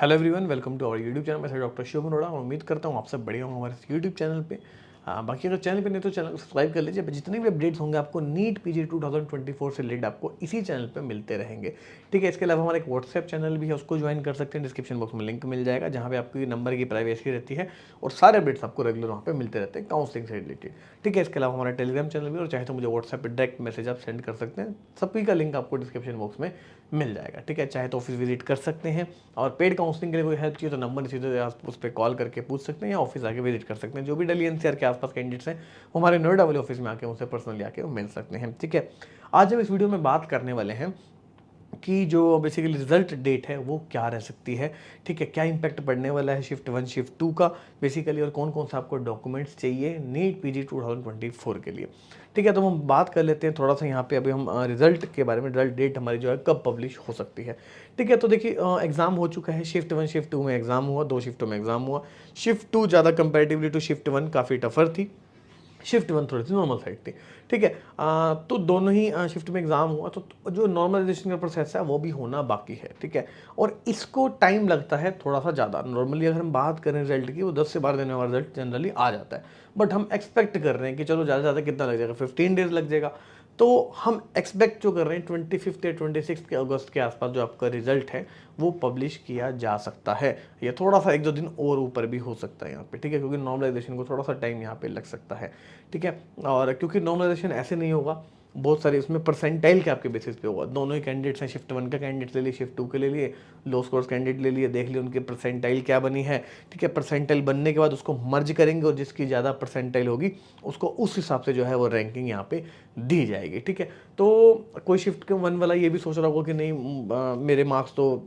Hello everyone, welcome to our YouTube channel. मैं doctor Shiv Arora और उम्मीद करता हूँ आप सब बढ़िया होंगे हमारे यूट्यूब चैनल पे। बाकी अगर चैनल पे नहीं तो चैनल को सब्सक्राइब कर लीजिए। जितने भी अपडेट्स होंगे आपको नीट पीजी 2024 से रिलेटेड आपको इसी चैनल पे मिलते रहेंगे। ठीक है, इसके अलावा हमारा एक व्हाट्सएप चैनल भी है, उसको ज्वाइन कर सकते हैं। डिस्क्रिप्शन बॉक्स में लिंक मिल जाएगा, जहाँ पे आपकी नंबर की प्राइवेसी रहती है और सारे अपडेट्स आपको रेगुलर वहाँ पे मिलते रहते हैं काउंसलिंग से रिलेटेड। ठीक है, इसके अलावा हमारा टेलीग्राम चैनल भी, और चाहे तो मुझे व्हाट्सएप पर डायरेक्ट मैसेज आप सेंड कर सकते हैं। सभी का लिंक आपको डिस्क्रिप्शन बॉक्स में मिल जाएगा। ठीक है, चाहे तो ऑफिस विजिट कर सकते हैं, और पेड काउंसलिंग के लिए कोई हेल्प चाहिए तो नंबर सीधे आप उस पर कॉल करके पूछ सकते हैं, या ऑफिस आके विजिट कर सकते हैं। जो भी दिल्ली एनसीआर के आसपास कैंडिडेट्स हैं वो हमारे नोएडा वाले ऑफिस में आके उनसे पर्सनली आके मिल सकते हैं। ठीक है, आज हम इस वीडियो में बात करने वाले हैं कि जो बेसिकली रिजल्ट डेट है वो क्या रह सकती है। ठीक है, क्या इंपैक्ट पड़ने वाला है शिफ्ट 1 शिफ्ट 2 का बेसिकली, और कौन कौन सा आपको डॉक्यूमेंट्स चाहिए नीट पीजी 2024 के लिए। ठीक है, तो हम बात कर लेते हैं थोड़ा सा यहाँ पे अभी हम रिजल्ट के बारे में। रिजल्ट डेट हमारी जो है कब पब्लिश हो सकती है। ठीक है, तो देखिए एग्जाम हो चुका है। शिफ्ट 1 शिफ्ट 2 में एग्जाम हुआ, 2 शिफ्टों में एग्जाम हुआ। शिफ्ट 2 ज़्यादा कंपेरेटिवली टू शिफ्ट 1 काफ़ी टफर थी, शिफ्ट 1 थोड़ी सी नॉर्मल साइड थी। ठीक है, तो दोनों ही शिफ्ट में एग्जाम हुआ, तो जो नॉर्मलाइजेशन का प्रोसेस है वो भी होना बाकी है। ठीक है, और इसको टाइम लगता है थोड़ा सा ज़्यादा। नॉर्मली अगर हम बात करें रिजल्ट की, वो 10 से 12 दिन में रिजल्ट जनरली आ जाता है। बट हम एक्सपेक्ट कर रहे हैं कि चलो ज़्यादा से ज़्यादा कितना लग जाएगा, 15 डेज लग जाएगा। तो हम एक्सपेक्ट जो कर रहे हैं 25 या 26 के अगस्त के आसपास जो आपका रिजल्ट है वो पब्लिश किया जा सकता है। ये थोड़ा सा 1-2 दिन और ऊपर भी हो सकता है यहाँ पे। ठीक है, क्योंकि नॉर्मलाइजेशन को थोड़ा सा टाइम यहाँ पे लग सकता है। ठीक है, और क्योंकि नॉर्मलाइजेशन ऐसे नहीं होगा, बहुत सारे उसमें परसेंटाइल के आपके बेसिस पे होगा। दोनों ही कैंडिडेट्स हैं, शिफ्ट 1 का कैंडिडेट ले लिए, शिफ्ट 2 के ले लिए, लो स्कोर्स कैंडिडेट ले लिए, देख लिए उनके परसेंटाइल क्या बनी है। ठीक है, परसेंटाइल बनने के बाद उसको मर्ज करेंगे और जिसकी ज़्यादा परसेंटाइल होगी उसको उस हिसाब से जो है वो रैंकिंग यहाँ पे दी जाएगी। ठीक है, तो कोई शिफ्ट के 1 वाला ये भी सोच रहा होगा कि नहीं मेरे मार्क्स तो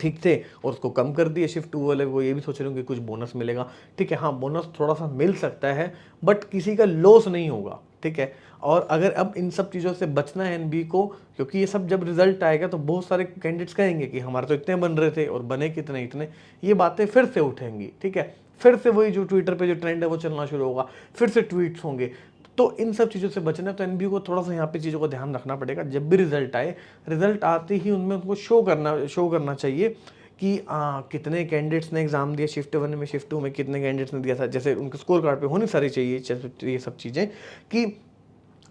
ठीक थे और उसको कम कर दिए। शिफ्ट 2 वाले वो ये भी सोच रहे हो कि कुछ बोनस मिलेगा। ठीक है, हाँ बोनस थोड़ा सा मिल सकता है, बट किसी का लॉस नहीं होगा। ठीक है, और अगर अब इन सब चीज़ों से बचना है एनबी को, क्योंकि ये सब जब रिजल्ट आएगा तो बहुत सारे कैंडिडेट्स कहेंगे कि हमारे तो इतने बन रहे थे और बने कितने इतने, ये बातें फिर से उठेंगी। ठीक है, फिर से वही जो ट्विटर पे जो ट्रेंड है वो चलना शुरू होगा, फिर से ट्वीट्स होंगे। तो इन सब चीज़ों से बचना है तो एनबीयू को थोड़ा सा यहाँ पे चीज़ों का ध्यान रखना पड़ेगा। जब भी रिजल्ट आए, रिजल्ट आते ही उनमें उनको शो करना चाहिए कि कितने कैंडिडेट्स ने एग्जाम दिया शिफ्ट 1 में, शिफ्ट 2 में कितने कैंडिडेट्स ने दिया था। जैसे उनके स्कोर कार्ड पे होनी सारी चाहिए ये सब चीज़ें, कि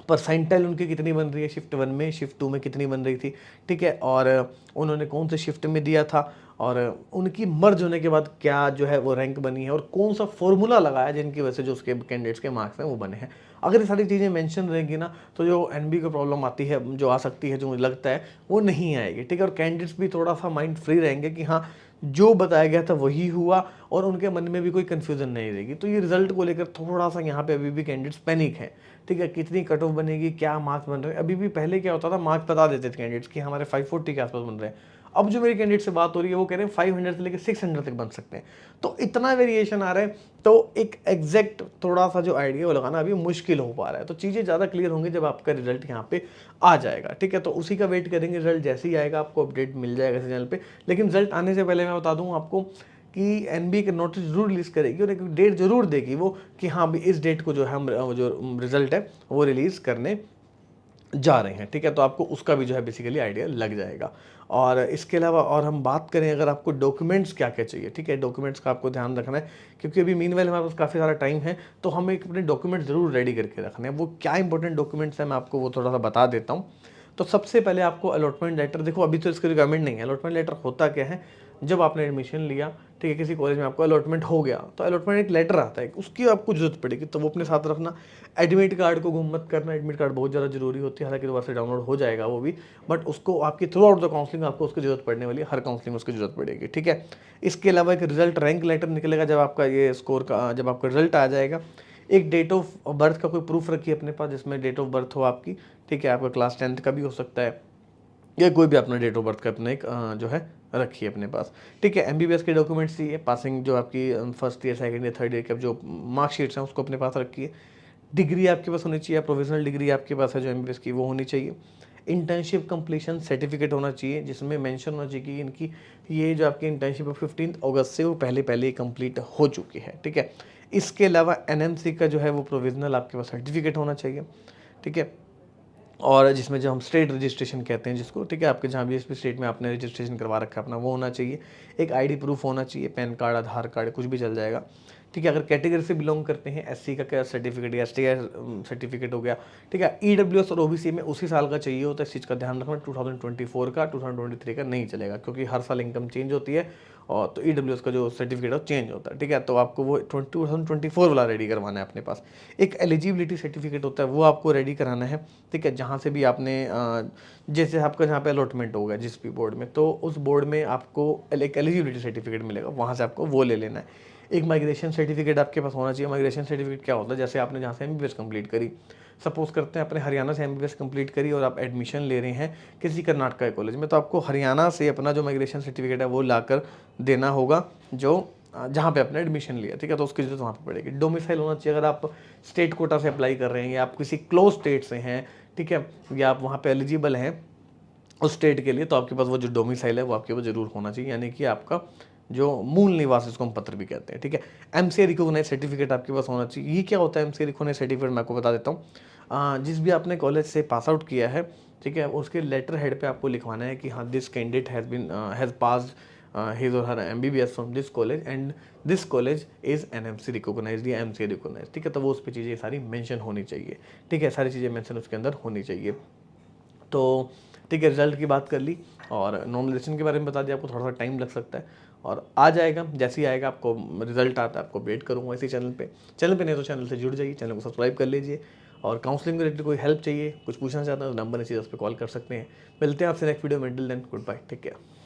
परसेंटाइल उनकी कितनी बन रही है शिफ्ट 1 में, शिफ्ट 2 में कितनी बन रही थी। ठीक है, और उन्होंने कौन से शिफ्ट में दिया था, और उनकी मर्ज होने के बाद क्या जो है वो रैंक बनी है, और कौन सा फॉर्मूला लगाया जिनकी वजह से जो उसके कैंडिडेट्स के मार्क्स हैं वो बने हैं। अगर ये सारी चीज़ें मेंशन रहेंगी ना, तो जो एनबी को प्रॉब्लम आती है, जो आ सकती है, जो मुझे लगता है वो नहीं आएगी। ठीक है, और कैंडिडेट्स भी थोड़ा सा माइंड फ्री रहेंगे कि हाँ जो बताया गया था वही हुआ, और उनके मन में भी कोई कन्फ्यूजन नहीं रहेगी। तो ये रिजल्ट को लेकर थोड़ा सा यहाँ पे अभी भी कैंडिडेट्स पैनिक है। ठीक है, कितनी कट ऑफ बनेगी, क्या मार्क्स बन रहे हैं। अभी भी पहले क्या होता था, मार्क्स बता देते थे कैंडिडेट्स कि हमारे 540 के आसपास बन रहे हैं। अब जो मेरी कैंडिडेट से बात हो रही है वो कह रहे हैं 500 से लेकर 600 तक बन सकते हैं। तो इतना वेरिएशन आ रहा है, तो एक एग्जैक्ट थोड़ा सा जो आइडिया वो लगाना अभी मुश्किल हो पा रहा है। तो चीज़ें ज़्यादा क्लियर होंगी जब आपका रिजल्ट यहाँ पे आ जाएगा। ठीक है, तो उसी का वेट करेंगे। रिजल्ट जैसे ही आएगा आपको अपडेट मिल जाएगा इस चैनल पे। लेकिन रिजल्ट आने से पहले मैं बता दूँ आपको कि एनबी का नोटिस जरूर रिलीज करेगी और एक डेट जरूर देगी वो, कि हाँ भाई इस डेट को जो है हम जो रिजल्ट है वो रिलीज करने जा रहे हैं। ठीक है, तो आपको उसका भी जो है बेसिकली आइडिया लग जाएगा। और इसके अलावा और हम बात करें अगर आपको डॉक्यूमेंट्स क्या क्या चाहिए। ठीक है, डॉक्यूमेंट्स का आपको ध्यान रखना है, क्योंकि अभी मीनवाइल हमारे पास काफ़ी सारा टाइम है, तो हमें एक अपने डॉक्यूमेंट्स जरूर रेडी करके रखने हैं। वो क्या इंपॉर्टेंट डॉक्यूमेंट्स हैं मैं आपको वो थोड़ा सा बता देता हूँ। तो सबसे पहले आपको अलॉटमेंट लेटर, देखो अभी तो इसकी रिक्वायरमेंट नहीं है। अलॉटमेंट लेटर होता क्या है, जब आपने एडमिशन लिया, ठीक है, किसी कॉलेज में आपको अलॉटमेंट हो गया, तो अलॉटमेंट एक लेटर आता है, उसकी आपको जरूरत पड़ेगी, तो वो अपने साथ रखना। एडमिट कार्ड को गुम मत करना, एडमिट कार्ड बहुत ज़्यादा जरूरी होती है। हालांकि दोबारा से डाउनलोड हो जाएगा वो भी, बट उसको आपकी थ्रू आउट द काउंसलिंग आपको उसकी जरूरत पड़ने वाली है। हर काउंसलिंग में उसकी जरूरत पड़ेगी। ठीक है, इसके अलावा एक रिजल्ट रैंक लेटर निकलेगा जब आपका ये स्कोर का, जब आपका रिजल्ट आ जाएगा। एक डेट ऑफ बर्थ का कोई प्रूफ रखिए अपने पास, जिसमें डेट ऑफ बर्थ हो आपकी। ठीक है, आपका क्लास 10th का भी हो सकता है, या कोई भी अपना डेट ऑफ बर्थ का अपना एक जो है रखिए अपने पास। ठीक है, एमबीबीएस के डॉक्यूमेंट्स चाहिए, पासिंग जो आपकी first year second year third year के जो मार्कशीट्स हैं उसको अपने पास रखिए। डिग्री आपके पास होनी चाहिए, प्रोविजनल डिग्री आपके पास है जो एमबीबीएस की वो होनी चाहिए। इंटर्नशिप कंप्लीशन सर्टिफिकेट होना चाहिए, जिसमें मेंशन होना चाहिए कि इनकी ये जो आपकी इंटर्नशिप है 15 अगस्त से वो पहले पहले ही कंप्लीट हो चुकी है। ठीक है, इसके अलावा एनएमसी का जो है वो प्रोविजनल आपके पास सर्टिफिकेट होना चाहिए। ठीक है, और जिसमें जो हम स्टेट रजिस्ट्रेशन कहते हैं जिसको, ठीक है, आपके जहाँ भी इस स्टेट में आपने रजिस्ट्रेशन करवा रखा है अपना, वो होना चाहिए। एक आईडी प्रूफ होना चाहिए, पैन कार्ड, आधार कार्ड, कुछ भी चल जाएगा, ठीक है। अगर कैटेगरी से बिलोंग करते हैं, एससी का क्या सर्टिफिकेट या एसटी का सर्टिफिकेट हो गया, ठीक है। ईडब्ल्यूएस और ओबीसी में उसी साल का चाहिए होता है, इस चीज़ का ध्यान रखना। 2024 का 2023 का नहीं चलेगा, क्योंकि हर साल इनकम चेंज होती है, और तो ईडब्ल्यूएस का जो सर्टिफिकेट है वो चेंज होता है, ठीक है। तो आपको वो 2024 वाला रेडी करवाना है अपने पास। एक एलिजिबिलिटी सर्टिफिकेट होता है, वो आपको रेडी कराना है, ठीक है। जहाँ से भी आपने जैसे आपका जहाँ पे अलॉटमेंट होगा जिस भी बोर्ड में, तो उस बोर्ड में आपको एक एलिजिबिलिटी सर्टिफिकेट मिलेगा, वहाँ से आपको वो ले लेना है। एक माइग्रेशन सर्टिफिकेट आपके पास होना चाहिए। माइग्रेशन सर्टिफिकेट क्या होता है, जैसे आपने जहाँ से एमबीबीएस कंप्लीट करी, सपोज करते हैं आपने हरियाणा से एमबीबीएस कंप्लीट करी और आप एडमिशन ले रहे हैं किसी कर्नाटक के कॉलेज में, तो आपको हरियाणा से अपना जो माइग्रेशन सर्टिफिकेट है वो लाकर देना होगा, जो जहाँ पे आपने एडमिशन लिया, ठीक है। तो उसकी जरूरत वहाँ पे पड़ेगी। डोमिसाइल होना चाहिए, अगर आप स्टेट कोटा से अप्लाई कर रहे हैं या आप किसी क्लोज स्टेट से हैं, ठीक है, या आप वहाँ पे एलिजिबल हैं उस स्टेट के लिए, तो आपके पास वो जो डोमिसाइल है वो आपके पास जरूर होना चाहिए, यानी कि आपका जो मूल निवास, इसको हम पत्र भी कहते हैं, ठीक है। एमसीए रिकॉग्नाइज सर्टिफिकेट आपके पास होना चाहिए। ये क्या होता है एमसीए रिकॉग्नाइज सर्टिफिकेट, मैं आपको बता देता हूँ। जिस भी आपने कॉलेज से पास आउट किया है, ठीक है, उसके लेटर हेड पे आपको लिखवाना है कि हाँ, this candidate has passed his or her MBBS from this college and this college is NMC recognized या MCA recognized, ठीक है। तो वो उस पर चीज़ें सारी मेंशन होनी चाहिए, ठीक है, सारी चीज़ें मेंशन उसके अंदर होनी चाहिए। तो ठीक है, रिजल्ट की बात कर ली और नॉमिनेशन के बारे में बता दिया। आपको थोड़ा सा टाइम लग सकता है और आ जाएगा, जैसे ही आएगा आपको रिजल्ट आता है आपको अपडेट करूँगा इसी चैनल पे नहीं तो चैनल से जुड़ जाइए, चैनल को सब्सक्राइब कर लीजिए। और काउंसलिंग के रिलेटेड कोई हेल्प चाहिए, कुछ पूछना चाहते हैं तो नंबर नीचे उस पर कॉल कर सकते हैं। मिलते हैं आपसे नेक्स्ट वीडियो में। Till then goodbye, take care.